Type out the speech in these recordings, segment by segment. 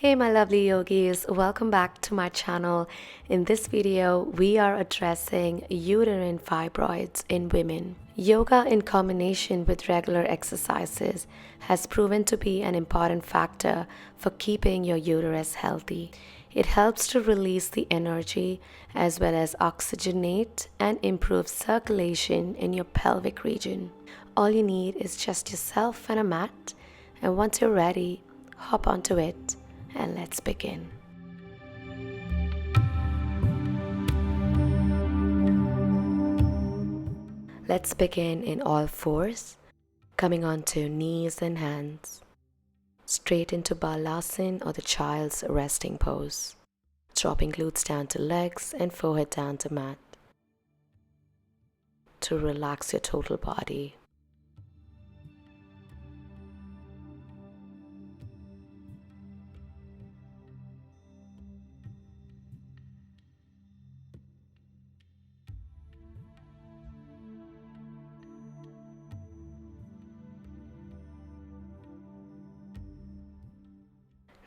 Hey my lovely yogis, welcome back to my channel. In this video, we are addressing uterine fibroids in women. Yoga in combination with regular exercises has proven to be an important factor for keeping your uterus healthy. It helps to release the energy as well as oxygenate and improve circulation in your pelvic region. All you need is just yourself and a mat, and once you're ready, hop onto it. And let's begin. Let's begin in all fours, coming onto knees and hands, straight into Balasana or the child's resting pose, dropping glutes down to legs and forehead down to mat to relax your total body.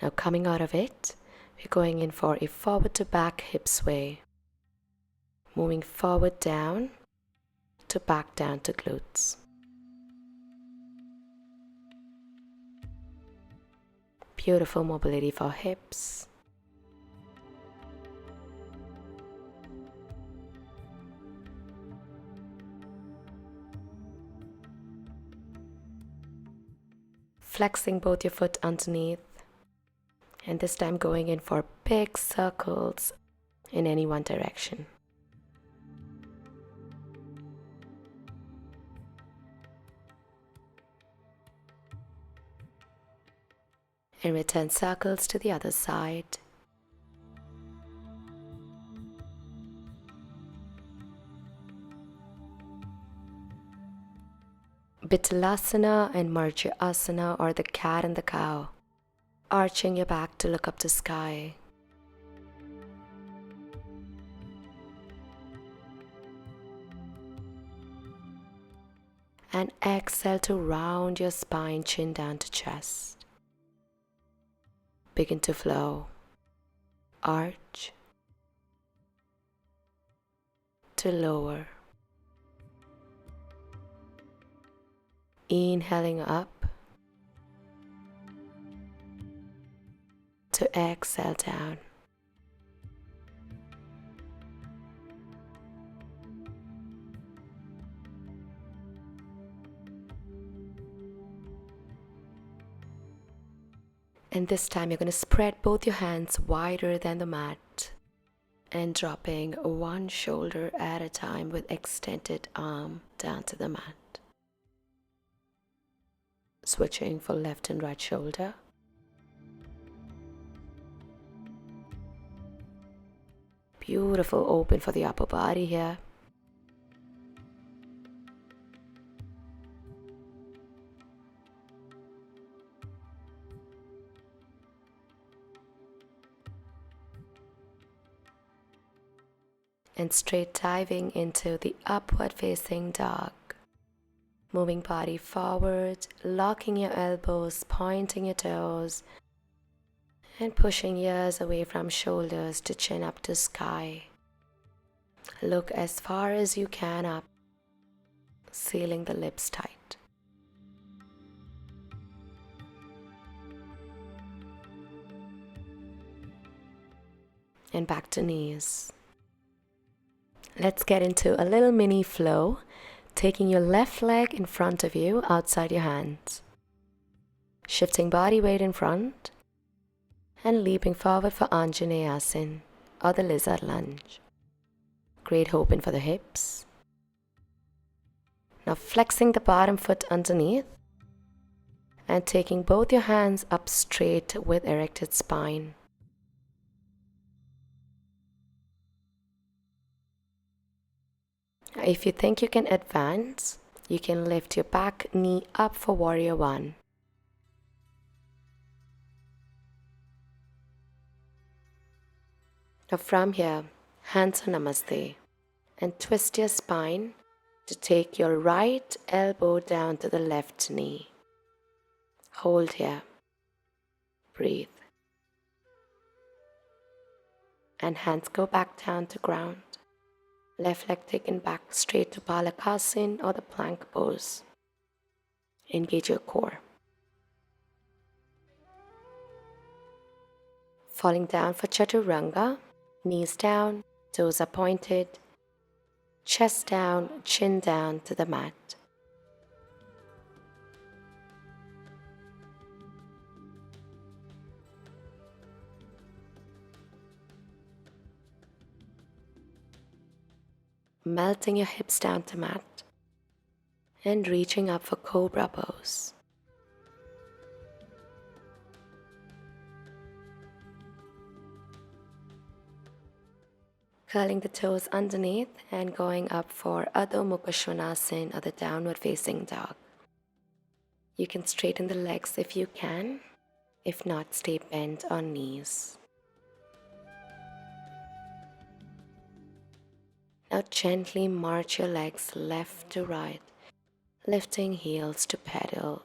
Now coming out of it, we're going in for a forward to back hip sway. Moving forward down to back down to glutes. Beautiful mobility for hips. Flexing both your foot underneath. And this time going in for big circles in any one direction. And return circles to the other side. Vittalasana and Asana are the cat and the cow. Arching your back to look up to sky. And exhale to round your spine, chin down to chest. Begin to flow. Arch to lower. Inhaling up to exhale down. And this time you're going to spread both your hands wider than the mat and dropping one shoulder at a time with extended arm down to the mat. Switching for left and right shoulder. Beautiful open for the upper body here. And straight diving into the upward facing dog. Moving body forward, locking your elbows, pointing your toes, and pushing ears away from shoulders to chin up to sky. Look as far as you can up, sealing the lips tight. And back to knees. Let's get into a little mini flow, taking your left leg in front of you outside your hands. Shifting body weight in front. And leaping forward for Anjaneyasana or the lizard lunge. Great open for the hips. Now flexing the bottom foot underneath and taking both your hands up straight with erected spine. If you think you can advance, you can lift your back knee up for warrior one. Now from here, hands on Namaste and twist your spine to take your right elbow down to the left knee. Hold here. Breathe. and hands go back down to ground. Left leg taken back straight to Balasana or the plank pose. Engage your core. Falling down for Chaturanga, knees down, toes are pointed, chest down, chin down to the mat. Melting your hips down to mat and reaching up for Cobra pose. Curling the toes underneath and going up for Adho Mukha Svanasana or the downward facing dog. You can straighten the legs if you can, if not, stay bent on knees. Now gently march your legs left to right, lifting heels to pedal.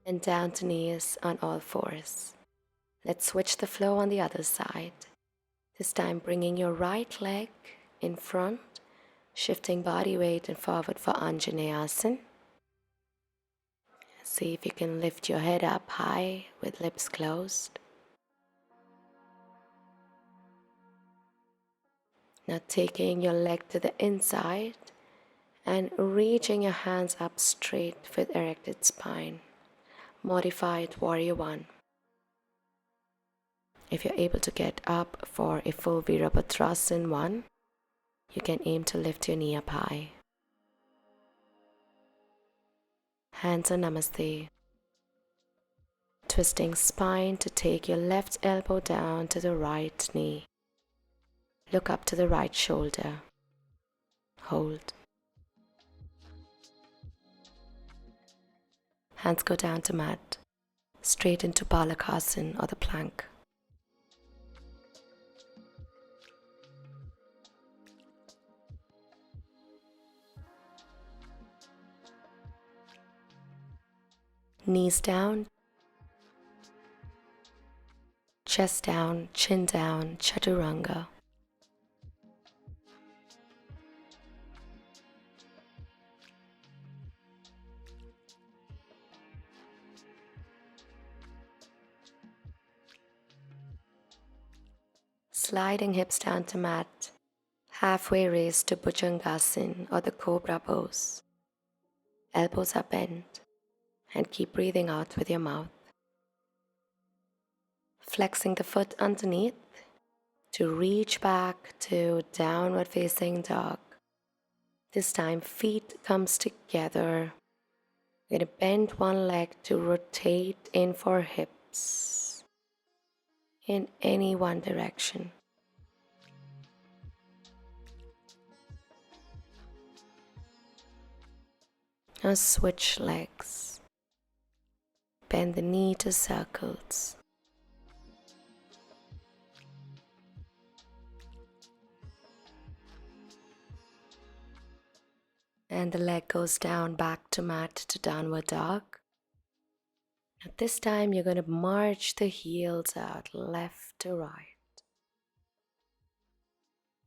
And down to knees on all fours. Let's switch the flow on the other side. This time bringing your right leg in front, shifting body weight and forward for Anjaneyasana. See if you can lift your head up high with lips closed. Now taking your leg to the inside and reaching your hands up straight with erected spine. Modified Warrior One. If you're able to get up for a full Virabhadrasana 1, you can aim to lift your knee up high. Hands on Namaste. Twisting spine to take your left elbow down to the right knee. Look up to the right shoulder. Hold. Hands go down to mat, straight into Balasana or the plank. Knees down, chest down, chin down, Chaturanga. Sliding hips down to mat, halfway raise to Bhujangasana or the Cobra pose. Elbows are bent and keep breathing out with your mouth. Flexing the foot underneath to reach back to downward facing dog. This time feet comes together. We're going to bend one leg to rotate in for hips in any one direction. Now switch legs. Bend the knee to circles. And the leg goes down back to mat to downward dog. Now this time you're going to march the heels out left to right.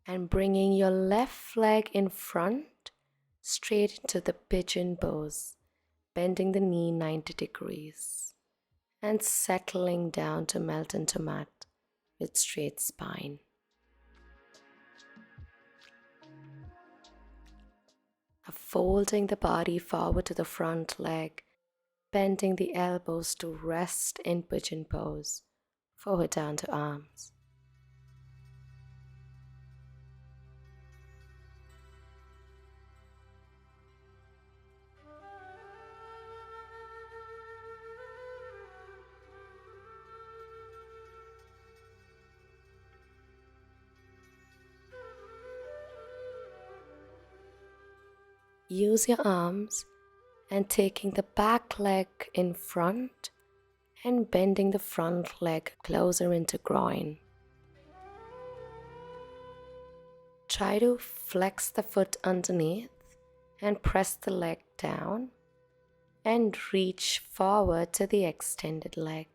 And bringing your left leg in front, straight into the pigeon pose, bending the knee 90 degrees and settling down to melt into mat with straight spine. Folding the body forward to the front leg, bending the elbows to rest in pigeon pose, forward down to arms. Use your arms and taking the back leg in front and bending the front leg closer into groin. Try to flex the foot underneath and press the leg down and reach forward to the extended leg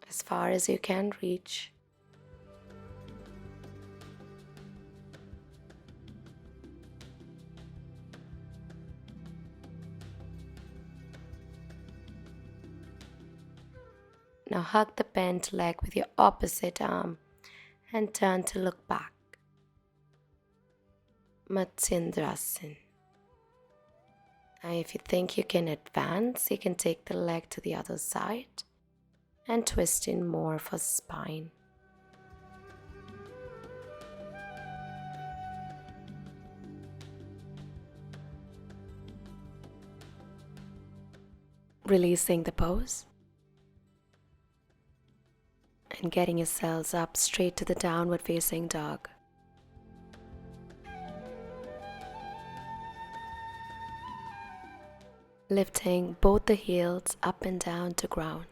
as far as you can reach. Now hug the bent leg with your opposite arm and turn to look back. Matsyendrasana. Now if you think you can advance, you can take the leg to the other side and twist in more for spine. Releasing the pose and getting yourselves up straight to the downward facing dog. Lifting both the heels up and down to ground.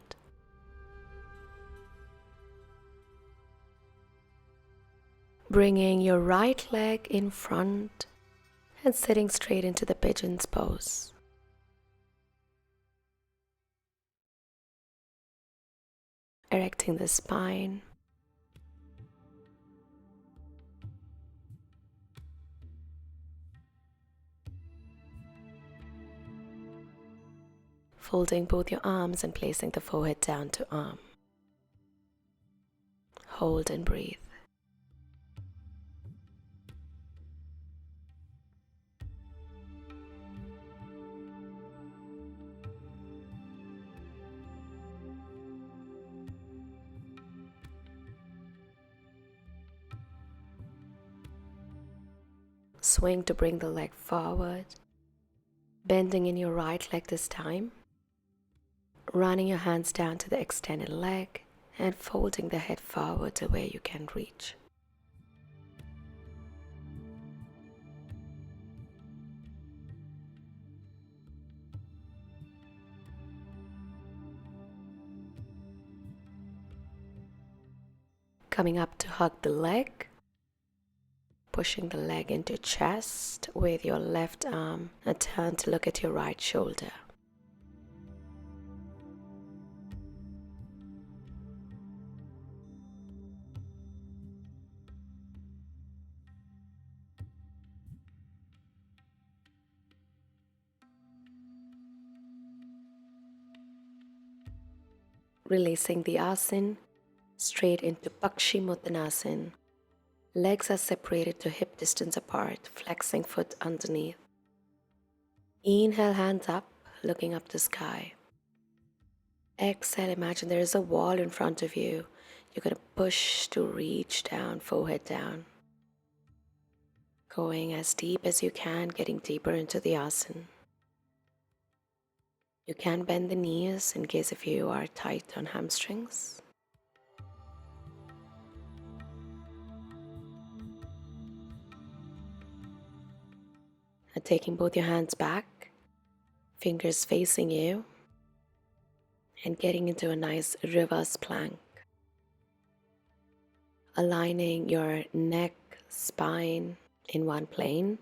Bringing your right leg in front and sitting straight into the pigeon's pose. Erecting the spine. Folding both your arms and placing the forehead down to arm. Hold and breathe. Swing to bring the leg forward, bending in your right leg this time, running your hands down to the extended leg and folding the head forward to where you can reach. Coming up to hug the leg, pushing the leg into chest with your left arm and turn to look at your right shoulder. Releasing the asana, straight into Pakshimottanasana. Legs are separated to hip distance apart, flexing foot underneath. Inhale, hands up, looking up the sky. Exhale, imagine there is a wall in front of you. You're going to push to reach down, forehead down. Going as deep as you can, getting deeper into the asana. You can bend the knees in case if you are tight on hamstrings. And taking both your hands back, fingers facing you, and getting into a nice reverse plank. Aligning your neck, spine in one plane.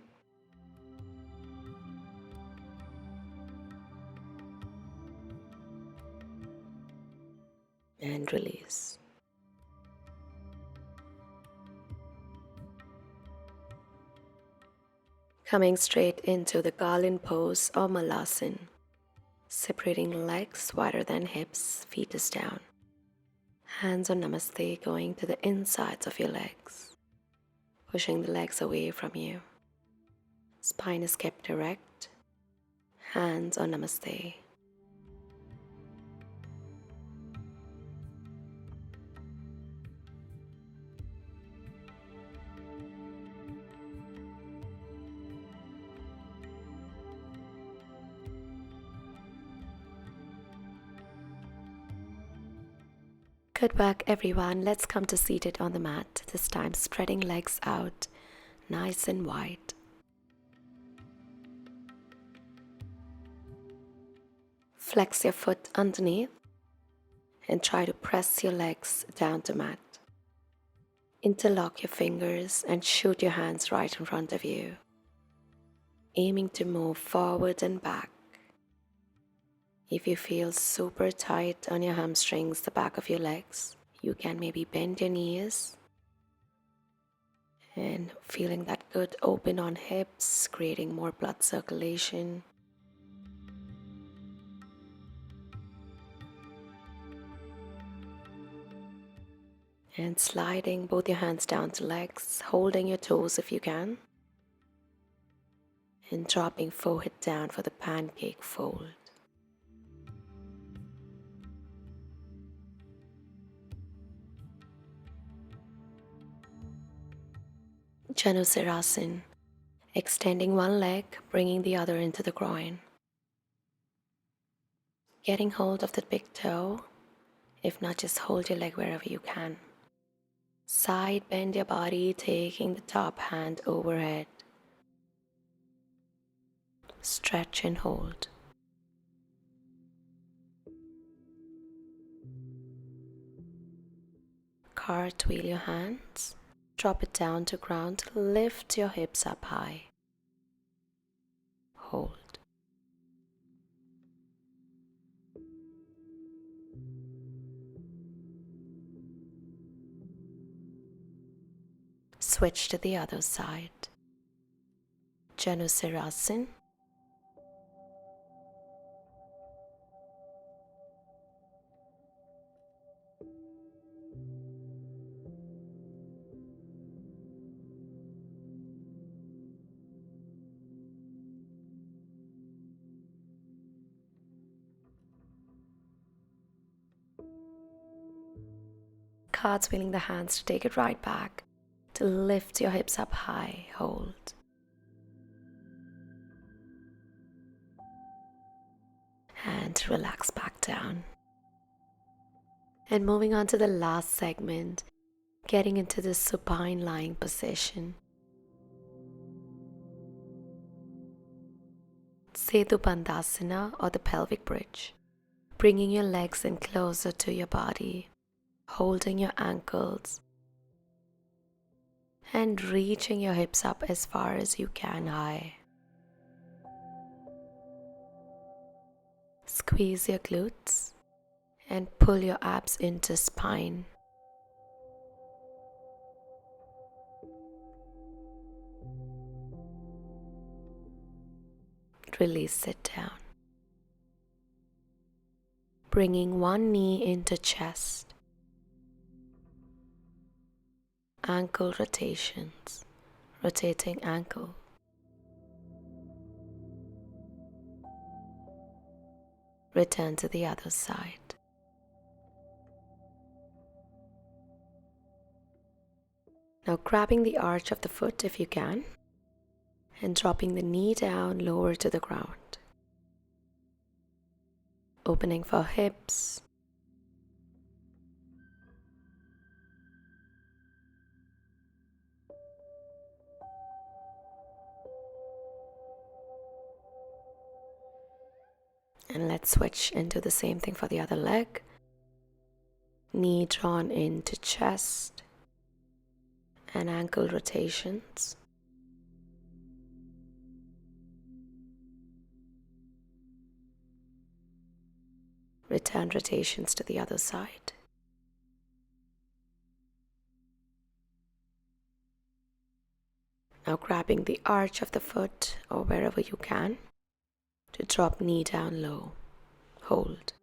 And release. Coming straight into the garland pose or malasana. Separating legs wider than hips, feet is down. Hands on namaste going to the insides of your legs. Pushing the legs away from you. Spine is kept erect. Hands on namaste. Good work, everyone. Let's come to seated on the mat, this time spreading legs out nice and wide. Flex your foot underneath and try to press your legs down to mat. Interlock your fingers and shoot your hands right in front of you, aiming to move forward and back. If you feel super tight on your hamstrings, the back of your legs, you can maybe bend your knees and feeling that good open on hips, creating more blood circulation. And sliding both your hands down to legs, holding your toes if you can. And dropping forehead down for the pancake fold. Janusirasana, extending one leg, bringing the other into the groin. Getting hold of the big toe, if not just hold your leg wherever you can. Side bend your body, taking the top hand overhead. Stretch and hold. Cartwheel your hands. Drop it down to ground. Lift your hips up high. Hold. Switch to the other side. Janusirasana. Cartwheeling the hands to take it right back, to lift your hips up high, hold. And relax back down. And moving on to the last segment, getting into the supine lying position. Setu Bandhasana, or the pelvic bridge. Bringing your legs in closer to your body, holding your ankles, and reaching your hips up as far as you can high. Squeeze your glutes and pull your abs into spine. Release it down. Bringing one knee into chest. Ankle rotations, rotating ankle. Return to the other side. Now grabbing the arch of the foot if you can, and dropping the knee down lower to the ground. Opening for hips. And let's switch into the same thing for the other leg. Knee drawn into chest and ankle rotations. Return rotations to the other side. Now grabbing the arch of the foot or wherever you can to drop knee down low. Hold.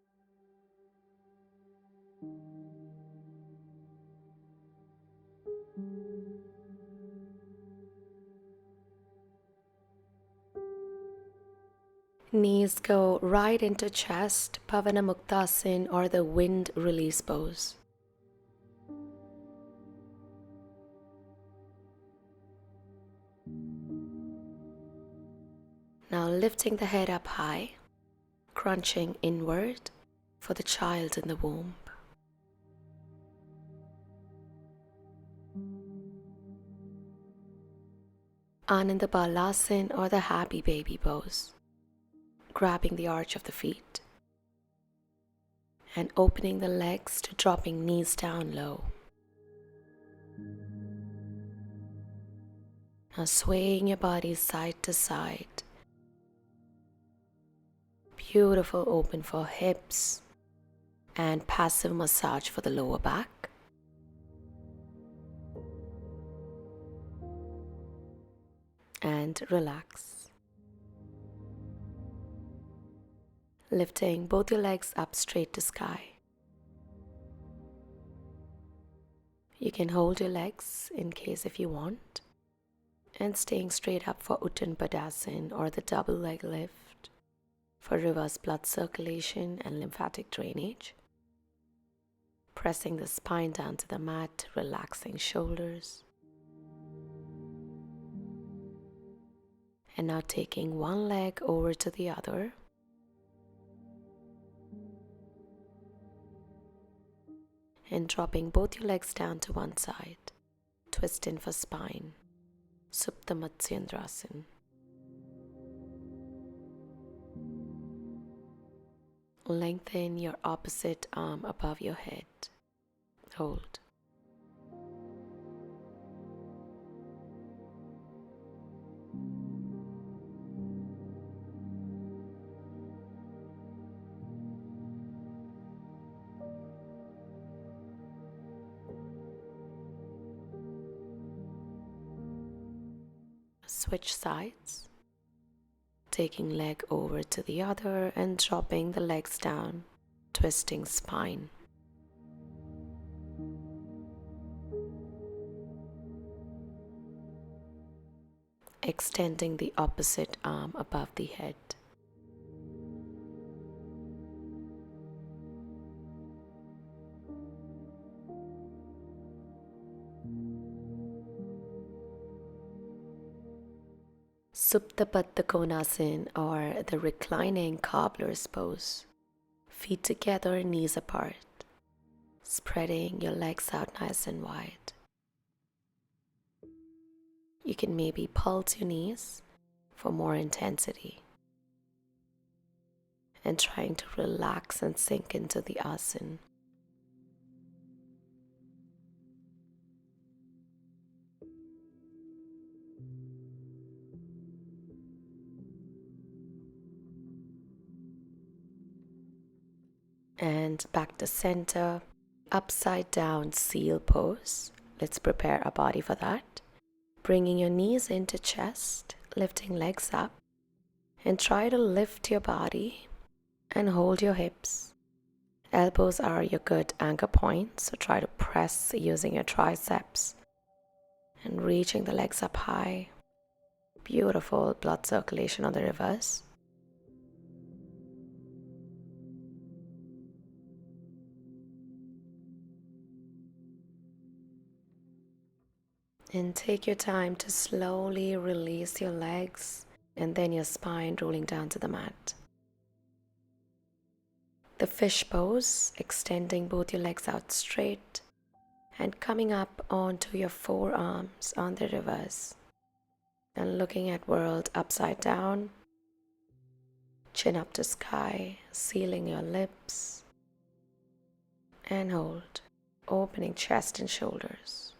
Knees go right into chest, Pavanamuktasana, or the wind release pose. Now lifting the head up high, crunching inward for the child in the womb. Ananda Balasana, or the happy baby pose. Grabbing the arch of the feet and opening the legs to dropping knees down low. Now swaying your body side to side. Beautiful open for hips and passive massage for the lower back. And relax. Lifting both your legs up straight to sky. You can hold your legs in case if you want, and staying straight up for Uttan Padasana or the double leg lift for reverse blood circulation and lymphatic drainage. Pressing the spine down to the mat, relaxing shoulders. And now taking one leg over to the other. And dropping both your legs down to one side. Twist in for spine. Supta Matsyendrasana. Lengthen your opposite arm above your head. Hold. Switch sides, taking leg over to the other and dropping the legs down, twisting spine. Extending the opposite arm above the head. Supta Baddha Konasana, or the reclining cobbler's pose. Feet together, knees apart. Spreading your legs out nice and wide. You can maybe pulse your knees for more intensity. And trying to relax and sink into the asana. And back to center, upside down seal pose. Let's prepare our body for that. Bringing your knees into chest, lifting legs up, and try to lift your body and hold your hips. Elbows are your good anchor points, so try to press using your triceps and reaching the legs up high. Beautiful blood circulation on the reverse. And take your time to slowly release your legs and then your spine rolling down to the mat. The fish pose, extending both your legs out straight and coming up onto your forearms on the reverse. And looking at world upside down, chin up to sky, sealing your lips. And hold, opening chest and shoulders.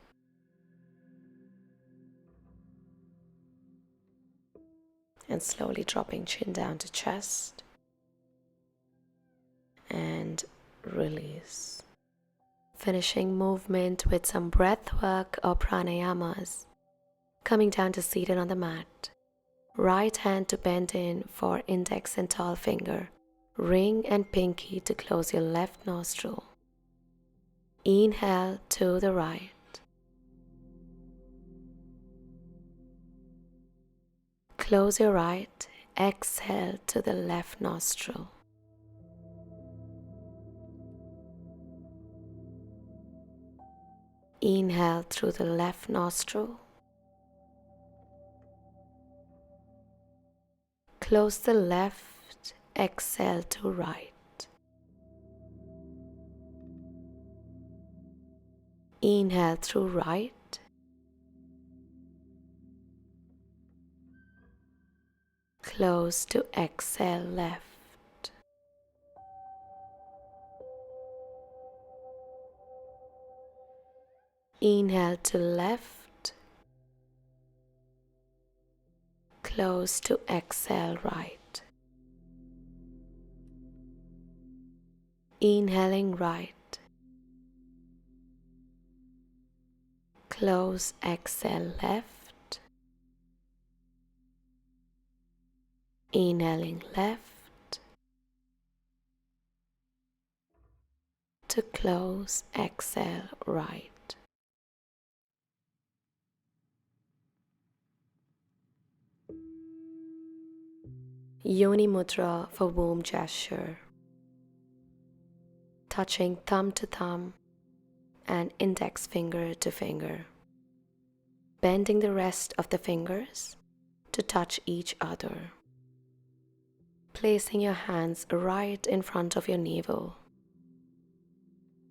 And slowly dropping chin down to chest. And release. Finishing movement with some breathwork or pranayamas. Coming down to seated on the mat. Right hand to bend in for index and tall finger. Ring and pinky to close your left nostril. Inhale to the right. Close your right, exhale to the left nostril. Inhale through the left nostril. Close the left, exhale to right. Inhale through right. Close to exhale left. Inhale to left. close to exhale right. Inhaling right. Close, exhale left. Inhaling left. To close, exhale right. Yoni Mudra for womb gesture. Touching thumb to thumb and index finger to finger. Bending the rest of the fingers to touch each other. Placing your hands right in front of your navel.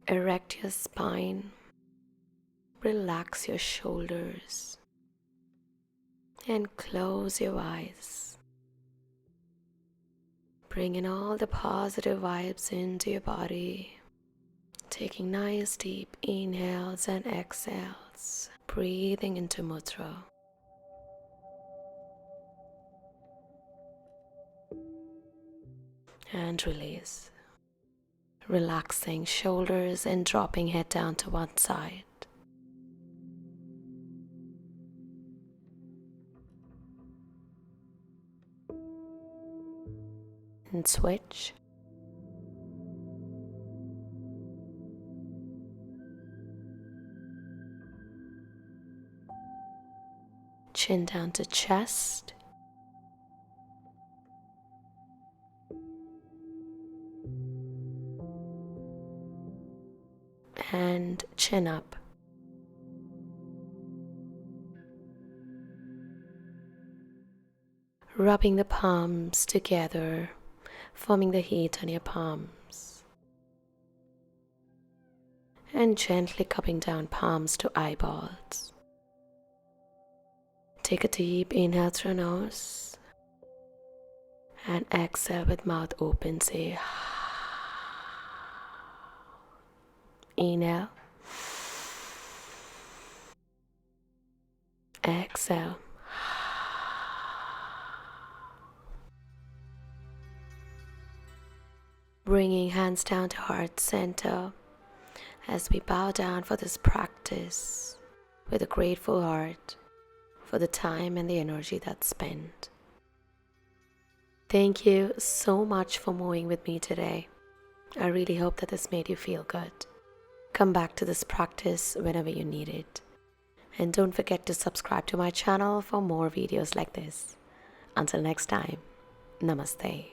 Erect your spine. Relax your shoulders. And close your eyes. Bring in all the positive vibes into your body. Taking nice deep inhales and exhales. Breathing into mudra. And release. Relaxing shoulders and dropping head down to one side. And switch. Chin down to chest. And chin up. Rubbing the palms together, forming the heat on your palms. And gently cupping down palms to eyeballs. Take a deep inhale through nose. And exhale with mouth open, say inhale. Exhale. Bringing hands down to heart center as we bow down for this practice with a grateful heart for the time and the energy that's spent. Thank you so much for moving with me today. I really hope that this made you feel good. Come back to this practice whenever you need it. And don't forget to subscribe to my channel for more videos like this. Until next time, namaste.